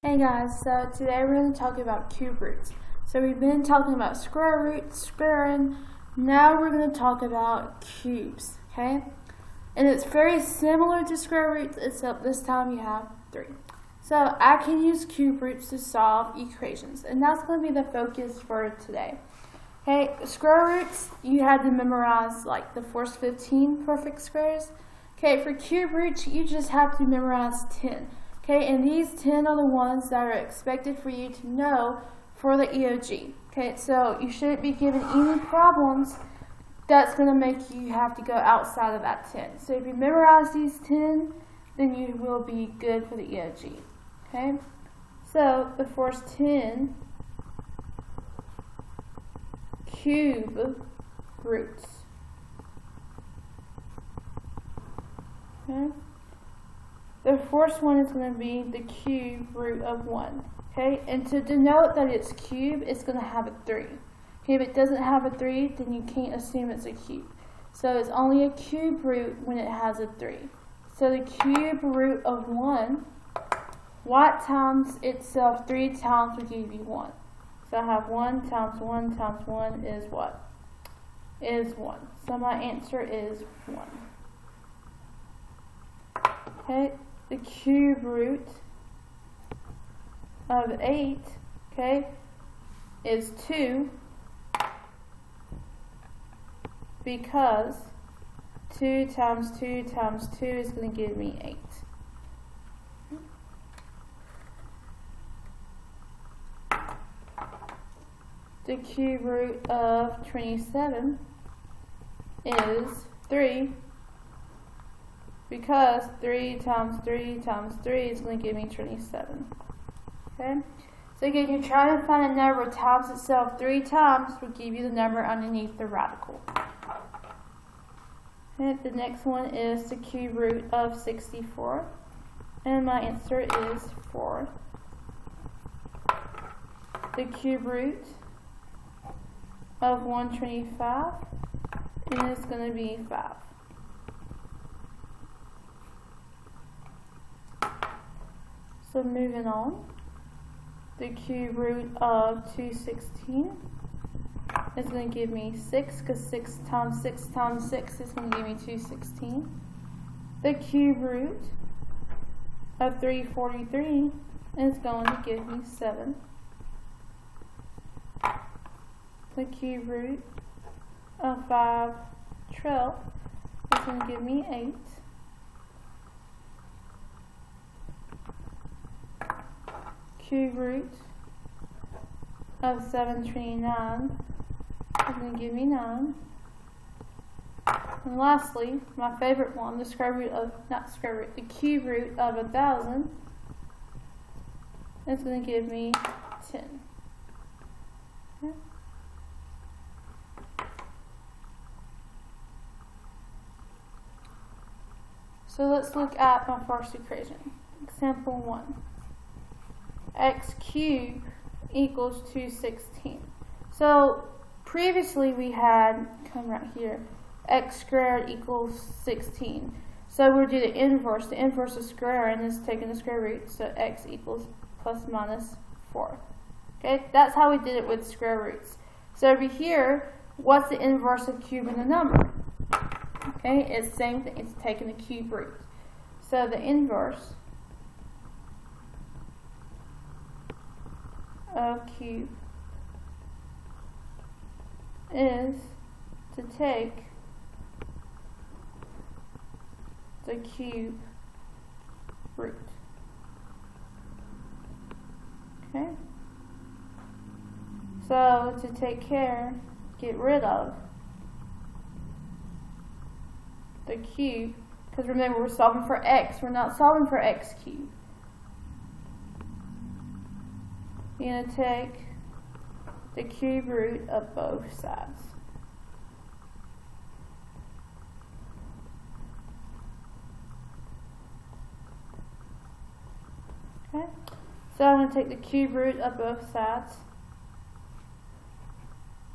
Hey guys, so today we're going to talk about cube roots. So we've been talking about square roots, squaring. Now we're going to talk about cubes, okay? And it's very similar to square roots, except this time you have 3. So I can use cube roots to solve equations, and that's going to be the focus for today. Okay, square roots, you had to memorize like the first 15 perfect squares. Okay, for cube roots, you just have to memorize 10. Okay, and these 10 are the ones that are expected for you to know for the EOG. Okay, so you shouldn't be given any problems that's going to make you have to go outside of that 10. So if you memorize these 10, then you will be good for the EOG. Okay, so the first 10 cube roots. Okay. The first one is going to be the cube root of 1. Okay, and to denote that it's cube, it's going to have a 3. Okay, if it doesn't have a 3, then you can't assume it's a cube. So it's only a cube root when it has a 3. So the cube root of 1, what times itself 3 times will give you 1. So I have 1 times 1 times 1 is what? Is 1. So my answer is 1. Okay. The cube root of 8, okay, is 2 because 2 times 2 times 2 is going to give me 8. The cube root of 27 is 3 because 3 times 3 times 3 is going to give me 27. Okay? So again, you're trying to find a number times itself 3 times will give you the number underneath the radical. And the next one is the cube root of 64. And my answer is 4. The cube root of 125 is going to be 5. So moving on, the cube root of 216 is going to give me 6, because 6 times 6 times 6 is going to give me 216. The cube root of 343 is going to give me 7. The cube root of 512 is going to give me 8. Cube root of 729 is going to give me 9. And lastly, my favorite one, the square root of, not square root, the cube root of 1,000 is going to give me 10. Okay. So let's look at my first equation. Example 1. X cubed equals 216. So previously we had, come right here, x squared equals 16. So we'll do the inverse. The inverse of squaring is taking the square root, so x equals plus minus 4. Okay, that's how we did it with square roots. So over here, what's the inverse of cubing a number? Okay, it's the same thing, it's taking the cube root. So the inverse of cube is to take the cube root. Okay? So to get rid of the cube, because remember we're solving for x, we're not solving for x cubed. You're going to take the cube root of both sides. Okay, so I'm going to take the cube root of both sides.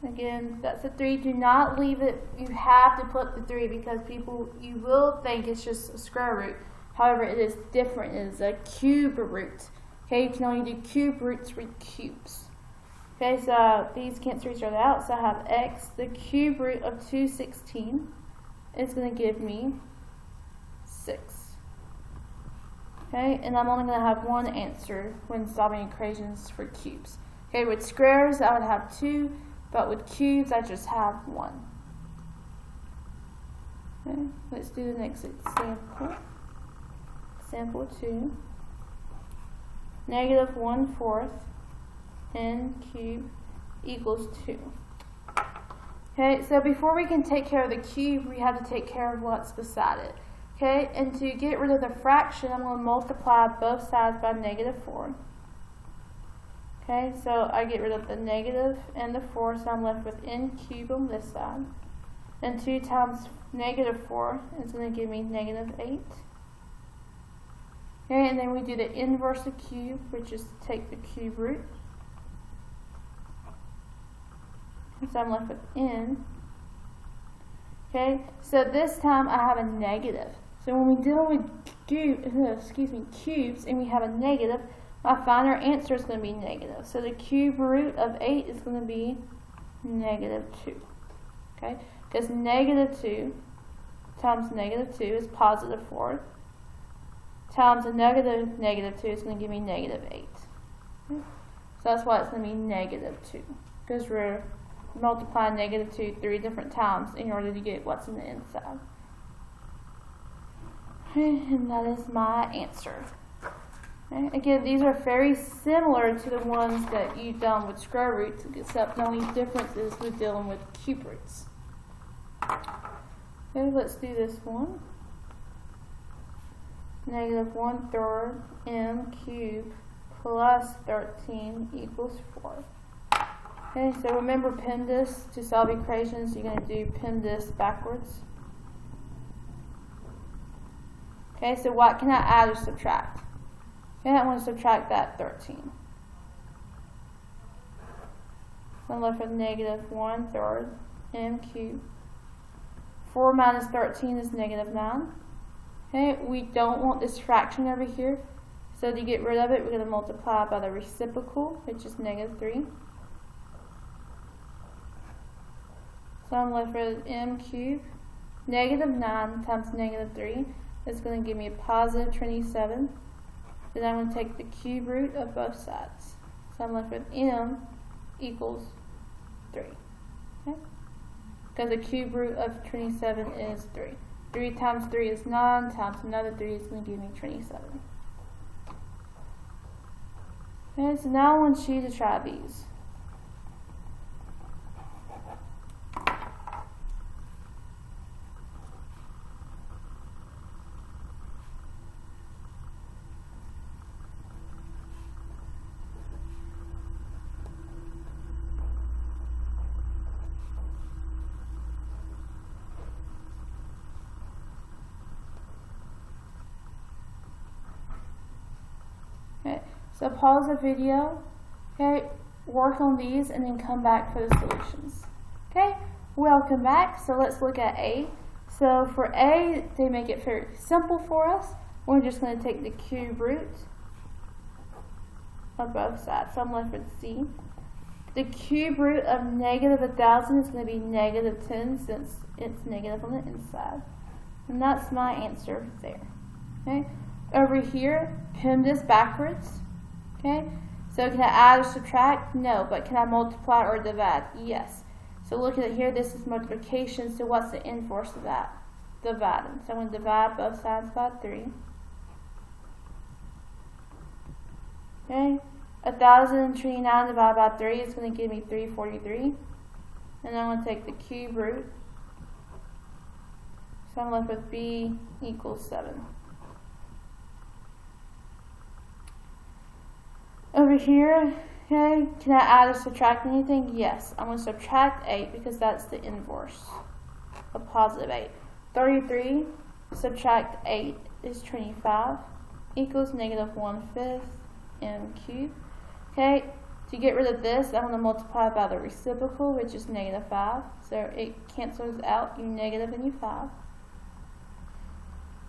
Again, that's a 3. Do not leave it. You have to put the 3 because you will think it's just a square root. However, it is different. It is a cube root. Okay, you can only do cube roots with cubes. Okay, so these cancel each other out, so I have x. The cube root of 216 is going to give me 6. Okay, and I'm only going to have one answer when solving equations for cubes. Okay, with squares I would have 2, but with cubes I just have 1. Okay, let's do the next example. Example 2. Negative 1/4 n cubed equals 2. Okay, so before we can take care of the cube, we have to take care of what's beside it. Okay, and to get rid of the fraction, I'm going to multiply both sides by -4. Okay, so I get rid of the negative and the 4, so I'm left with n cubed on this side. And 2 times -4 is going to give me -8. Okay, and then we do the inverse of cube, which is to take the cube root. So I'm left with n. Okay, so this time I have a negative. So when we deal with cubes and we have a negative, my final answer is going to be negative. So the cube root of 8 is going to be -2. Okay, because -2 times -2 is +4. Times a -2 is going to give me -8. Okay? So that's why it's going to be -2. Because we're multiplying -2 3 different times in order to get what's in the inside. Okay, and that is my answer. Okay, again, these are very similar to the ones that you've done with square roots, except the only difference is we're dealing with cube roots. Okay, let's do this one. -1/3 m cubed plus 13 equals 4. Okay, so remember PEMDAS. To solve equations, you're going to do PEMDAS backwards. Okay, so what can I add or subtract? Okay, I want to subtract that 13. So I'm left with -1/3 m cubed. 4 minus 13 is -9. Okay, we don't want this fraction over here, so to get rid of it, we're going to multiply by the reciprocal, which is -3. So I'm left with m cubed. -9 times -3 is going to give me a +27. Then I'm going to take the cube root of both sides. So I'm left with m equals 3. Okay? Because the cube root of 27 is 3. 3 times 3 is 9, times another 3 is going to give me 27. Okay, so now I want you to try these. Okay, so pause the video, okay, work on these, and then come back for the solutions. Okay, welcome back. So let's look at A. So for A, they make it very simple for us. We're just going to take the cube root of both sides. So I'm left with C. The cube root of -1000 is going to be -10 since it's negative on the inside. And that's my answer there. Okay. Over here, PEMDAS backwards. Okay, so can I add or subtract? No, but can I multiply or divide? Yes. So look at it here, this is multiplication, so what's the inverse of that? Dividing. So I'm going to divide both sides by 3. Okay, 1029 divided by 3 is going to give me 343. And I'm going to take the cube root. So I'm left with B equals 7. Over here, okay, can I add or subtract anything? Yes, I'm going to subtract 8 because that's the inverse of +8. 33 subtract 8 is 25 equals -1/5 m cubed. Okay, to get rid of this, I'm going to multiply by the reciprocal, which is -5. So it cancels out, you negative and you 5.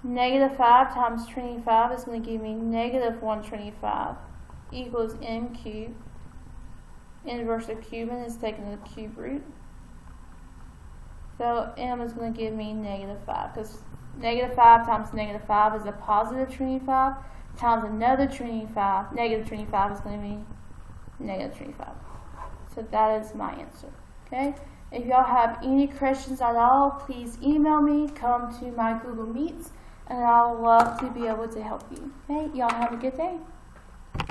-5 times 25 is going to give me -125. equals m cubed. Inverse of cubing is taking the cube root. So m is going to give me negative 5, because negative 5 times negative 5 is a positive 25, times another 25, negative 25 is going to be negative 25. So that is my answer. Okay? If y'all have any questions at all, please email me, come to my Google Meets, and I would love to be able to help you. Okay? Y'all have a good day.